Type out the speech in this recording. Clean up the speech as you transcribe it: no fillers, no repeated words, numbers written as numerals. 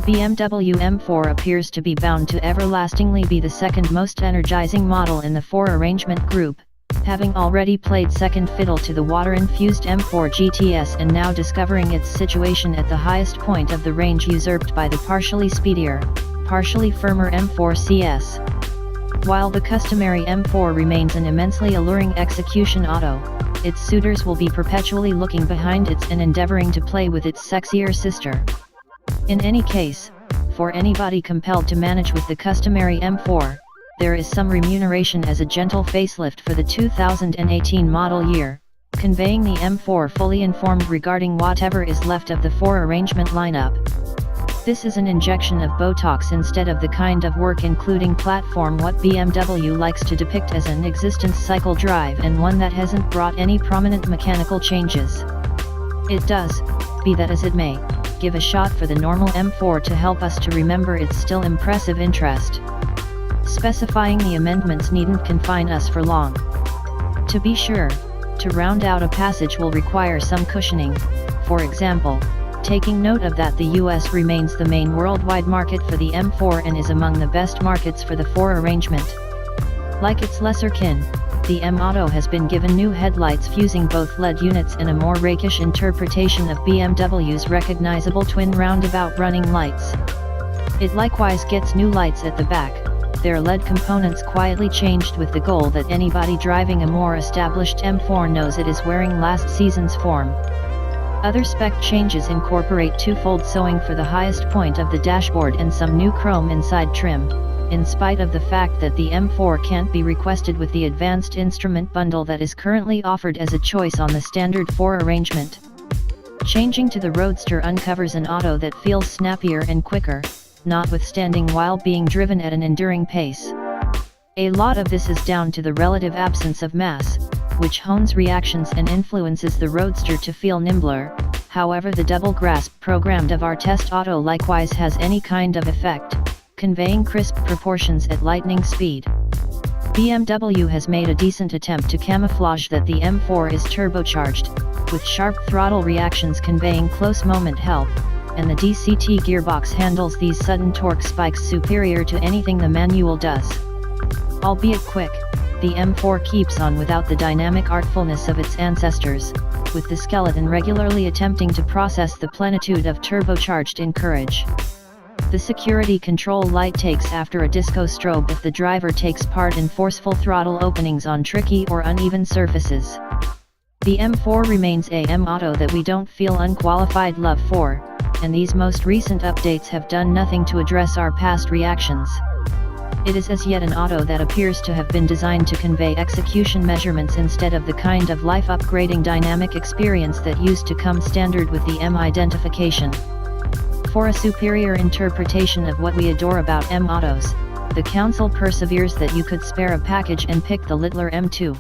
BMW M4 appears to be bound to everlastingly be the second most energizing model in the 4 arrangement group, having already played second fiddle to the water-infused M4 GTS and now discovering its situation at the highest point of the range usurped by the partially speedier, partially firmer M4 CS. While the customary M4 remains an immensely alluring execution auto, its suitors will be perpetually looking behind it and endeavoring to play with its sexier sister. In any case, for anybody compelled to manage with the customary M4, there is some remuneration as a gentle facelift for the 2018 model year, conveying the M4 fully informed regarding whatever is left of the 4 arrangement lineup. This is an injection of Botox instead of the kind of work including platform what BMW likes to depict as an existence cycle drive and one that hasn't brought any prominent mechanical changes. It does, be that as it may, give a shot for the normal M4 to help us to remember its still impressive interest. Specifying the amendments needn't confine us for long. To be sure, to round out a passage will require some cushioning, for example, taking note of that the US remains the main worldwide market for the M4 and is among the best markets for the 4 arrangement. Like its lesser kin, the M Auto has been given new headlights fusing both LED units and a more rakish interpretation of BMW's recognizable twin roundabout running lights. It likewise gets new lights at the back, their LED components quietly changed with the goal that anybody driving a more established M4 knows it is wearing last season's form. Other spec changes incorporate two-fold sewing for the highest point of the dashboard and some new chrome inside trim, in spite of the fact that the M4 can't be requested with the advanced instrument bundle that is currently offered as a choice on the standard 4 arrangement. Changing to the Roadster uncovers an auto that feels snappier and quicker, notwithstanding while being driven at an enduring pace. A lot of this is down to the relative absence of mass, which hones reactions and influences the Roadster to feel nimbler. However, the double grasp programmed of our test auto likewise has any kind of effect, conveying crisp proportions at lightning speed. BMW has made a decent attempt to camouflage that the M4 is turbocharged, with sharp throttle reactions conveying close moment help, and the DCT gearbox handles these sudden torque spikes superior to anything the manual does. Albeit quick, the M4 keeps on without the dynamic artfulness of its ancestors, with the skeleton regularly attempting to process the plenitude of turbocharged encourage. The security control light takes after a disco strobe if the driver takes part in forceful throttle openings on tricky or uneven surfaces. The M4 remains a M Auto that we don't feel unqualified love for, and these most recent updates have done nothing to address our past reactions. It is as yet an auto that appears to have been designed to convey execution measurements instead of the kind of life-upgrading dynamic experience that used to come standard with the M identification. For a superior interpretation of what we adore about M autos, the council perseveres that you could spare a package and pick the littler M2.